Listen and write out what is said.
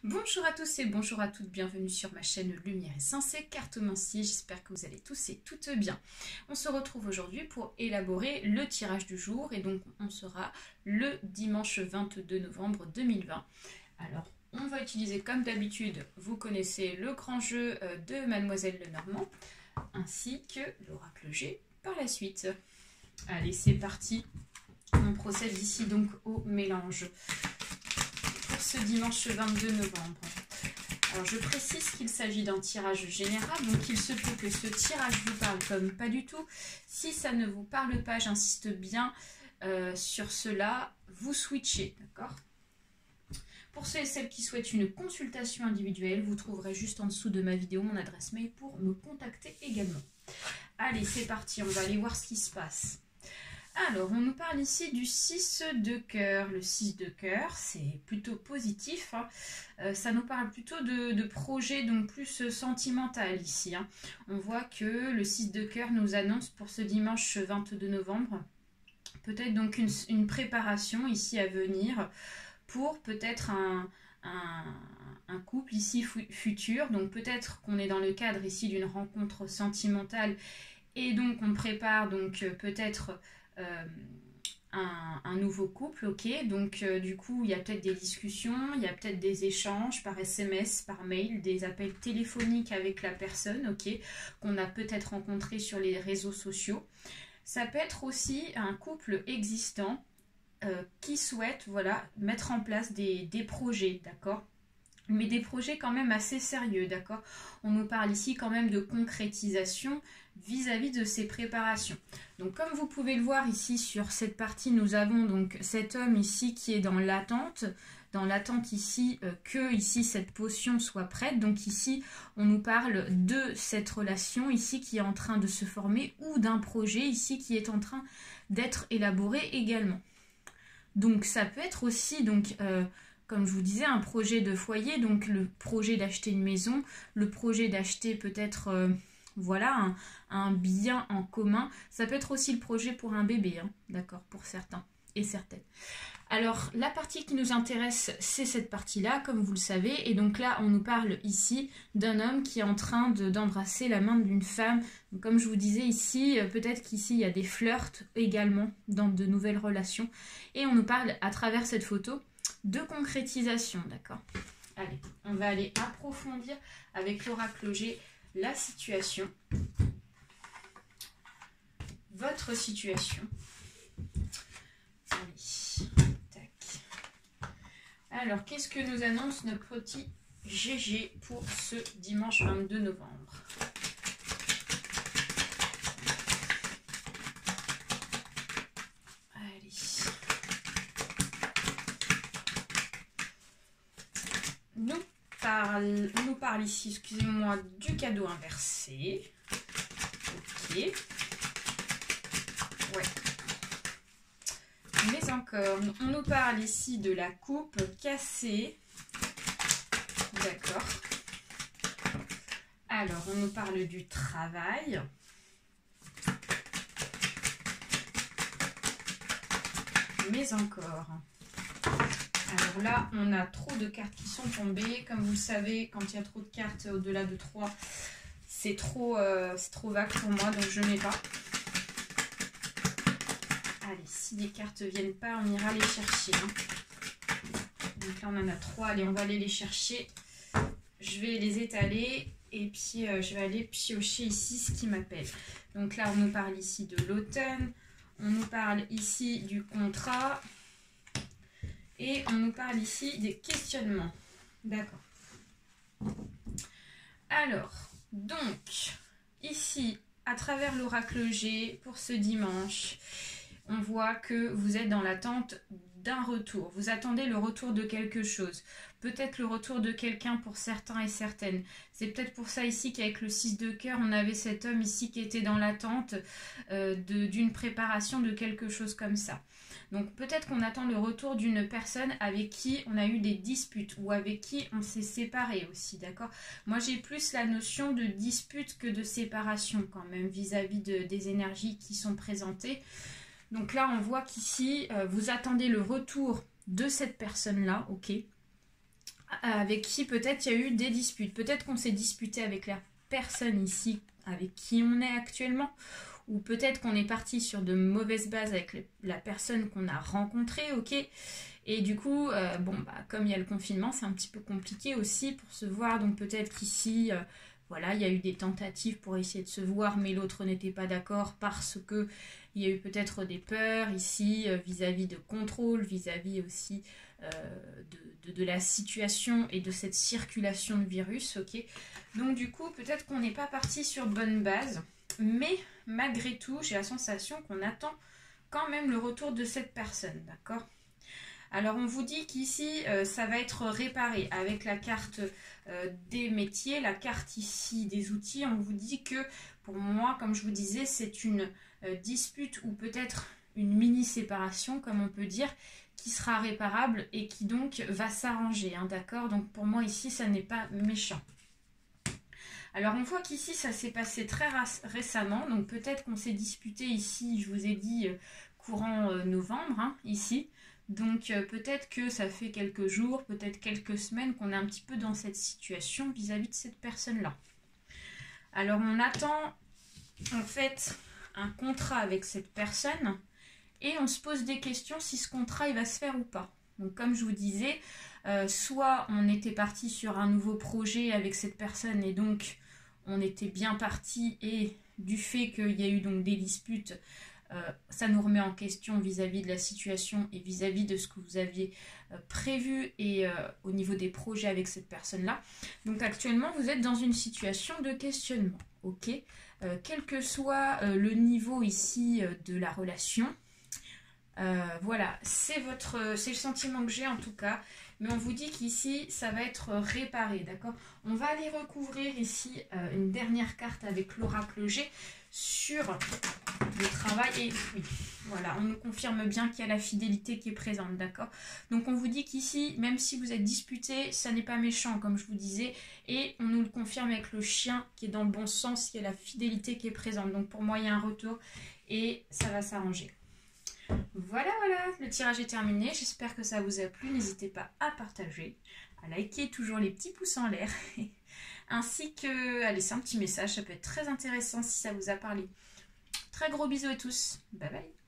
Bonjour à tous et bonjour à toutes, bienvenue sur ma chaîne Lumière et Sensée, cartomancie, j'espère que vous allez tous et toutes bien. On se retrouve aujourd'hui pour élaborer le tirage du jour et donc on sera le dimanche 22 novembre 2020. Alors on va utiliser comme d'habitude, vous connaissez le grand jeu de Mademoiselle Lenormand ainsi que l'oracle G par la suite. Allez, c'est parti, on procède ici donc au mélange. Ce dimanche 22 novembre. Alors je précise qu'il s'agit d'un tirage général, donc il se peut que ce tirage vous parle comme pas du tout. Si ça ne vous parle pas, j'insiste bien sur cela, vous switchez, d'accord? Pour ceux et celles qui souhaitent une consultation individuelle, vous trouverez juste en dessous de ma vidéo mon adresse mail pour me contacter également. Allez, c'est parti, on va aller voir ce qui se passe. Alors, on nous parle ici du 6 de cœur. Le 6 de cœur, c'est plutôt positif. Hein. Ça nous parle plutôt de projet, donc plus sentimental ici. Hein. On voit que le 6 de cœur nous annonce pour ce dimanche 22 novembre peut-être donc une préparation ici à venir pour peut-être un couple ici futur. Donc peut-être qu'on est dans le cadre ici d'une rencontre sentimentale et donc on prépare donc peut-être un nouveau couple, ok, donc du coup il y a peut-être des discussions, il y a peut-être des échanges par SMS, par mail, des appels téléphoniques avec la personne, ok, qu'on a peut-être rencontré sur les réseaux sociaux. Ça peut être aussi un couple existant qui souhaite, voilà, mettre en place des projets, d'accord, mais des projets quand même assez sérieux, d'accord. On nous parle ici quand même de concrétisation vis-à-vis de ces préparations. Donc comme vous pouvez le voir ici sur cette partie, nous avons donc cet homme ici qui est dans l'attente ici que ici cette potion soit prête. Donc ici on nous parle de cette relation ici qui est en train de se former ou d'un projet ici qui est en train d'être élaboré également. Donc ça peut être aussi donc comme je vous disais, un projet de foyer, donc le projet d'acheter une maison, le projet d'acheter peut-être voilà, un bien en commun. Ça peut être aussi le projet pour un bébé, hein, d'accord, pour certains et certaines. Alors, la partie qui nous intéresse, c'est cette partie-là, comme vous le savez. Et donc là, on nous parle ici d'un homme qui est en train d'embrasser la main d'une femme. Donc, comme je vous disais ici, peut-être qu'ici, il y a des flirts également dans de nouvelles relations. Et on nous parle à travers cette photo de concrétisation, d'accord. Allez, on va aller approfondir avec l'oracle G la situation, votre situation. Allez, tac. Alors, qu'est-ce que nous annonce notre petit GG pour ce dimanche 22 novembre? On nous parle ici, excusez-moi, du cadeau inversé. Ok. Ouais. Mais encore, on nous parle ici de la coupe cassée. D'accord. Alors, on nous parle du travail. Mais encore. Alors là, on a trop de cartes qui sont tombées. Comme vous le savez, quand il y a trop de cartes au-delà de 3, c'est trop vague pour moi, donc je ne mets pas. Allez, si les cartes ne viennent pas, on ira les chercher. Hein. Donc là, on en a 3. Allez, on va aller les chercher. Je vais les étaler et puis je vais aller piocher ici ce qui m'appelle. Donc là, on nous parle ici de l'automne. On nous parle ici du contrat. Et on nous parle ici des questionnements. D'accord. Alors, donc, ici, à travers l'oracle G, pour ce dimanche, on voit que vous êtes dans l'attente d'un retour. Vous attendez le retour de quelque chose. Peut-être le retour de quelqu'un pour certains et certaines. C'est peut-être pour ça ici qu'avec le 6 de cœur, on avait cet homme ici qui était dans l'attente d'une préparation de quelque chose comme ça. Donc peut-être qu'on attend le retour d'une personne avec qui on a eu des disputes ou avec qui on s'est séparé aussi, d'accord? Moi j'ai plus la notion de dispute que de séparation quand même vis-à-vis des énergies qui sont présentées. Donc là on voit qu'ici vous attendez le retour de cette personne-là, ok? avec qui peut-être il y a eu des disputes. Peut-être qu'on s'est disputé avec la personne ici avec qui on est actuellement, ou peut-être qu'on est parti sur de mauvaises bases avec la personne qu'on a rencontrée, ok. Et du coup, comme il y a le confinement, c'est un petit peu compliqué aussi pour se voir, donc peut-être qu'ici, voilà, il y a eu des tentatives pour essayer de se voir, mais l'autre n'était pas d'accord parce que il y a eu peut-être des peurs ici vis-à-vis de contrôle, vis-à-vis aussi de la situation et de cette circulation de virus, ok. Donc du coup, peut-être qu'on n'est pas parti sur bonne base, mais malgré tout, j'ai la sensation qu'on attend quand même le retour de cette personne, d'accord? Alors on vous dit qu'ici, ça va être réparé avec la carte des métiers, la carte ici des outils. On vous dit que, pour moi, comme je vous disais, c'est une dispute ou peut-être une mini-séparation, comme on peut dire, qui sera réparable et qui donc va s'arranger, hein, d'accord? Donc pour moi ici, ça n'est pas méchant. Alors on voit qu'ici ça s'est passé très récemment, donc peut-être qu'on s'est disputé ici, je vous ai dit courant novembre, hein, ici. Donc peut-être que ça fait quelques jours, peut-être quelques semaines qu'on est un petit peu dans cette situation vis-à-vis de cette personne-là. Alors on attend en fait un contrat avec cette personne et on se pose des questions si ce contrat il va se faire ou pas. Donc comme je vous disais, soit on était parti sur un nouveau projet avec cette personne et donc on était bien parti et du fait qu'il y a eu donc des disputes, ça nous remet en question vis-à-vis de la situation et vis-à-vis de ce que vous aviez prévu et au niveau des projets avec cette personne-là. Donc actuellement, vous êtes dans une situation de questionnement, ok, quel que soit le niveau ici de la relation. Voilà, c'est le sentiment que j'ai en tout cas, mais on vous dit qu'ici ça va être réparé, d'accord? On va aller recouvrir ici une dernière carte avec l'oracle G sur le travail et oui, voilà, on nous confirme bien qu'il y a la fidélité qui est présente, d'accord? Donc on vous dit qu'ici, même si vous êtes disputé, ça n'est pas méchant comme je vous disais, et on nous le confirme avec le chien qui est dans le bon sens, il y a la fidélité qui est présente, donc pour moi il y a un retour et ça va s'arranger. Voilà, le tirage est terminé. J'espère que ça vous a plu. N'hésitez pas à partager, à liker toujours les petits pouces en l'air, ainsi que à laisser un petit message. Ça peut être très intéressant si ça vous a parlé. Très gros bisous à tous. Bye bye.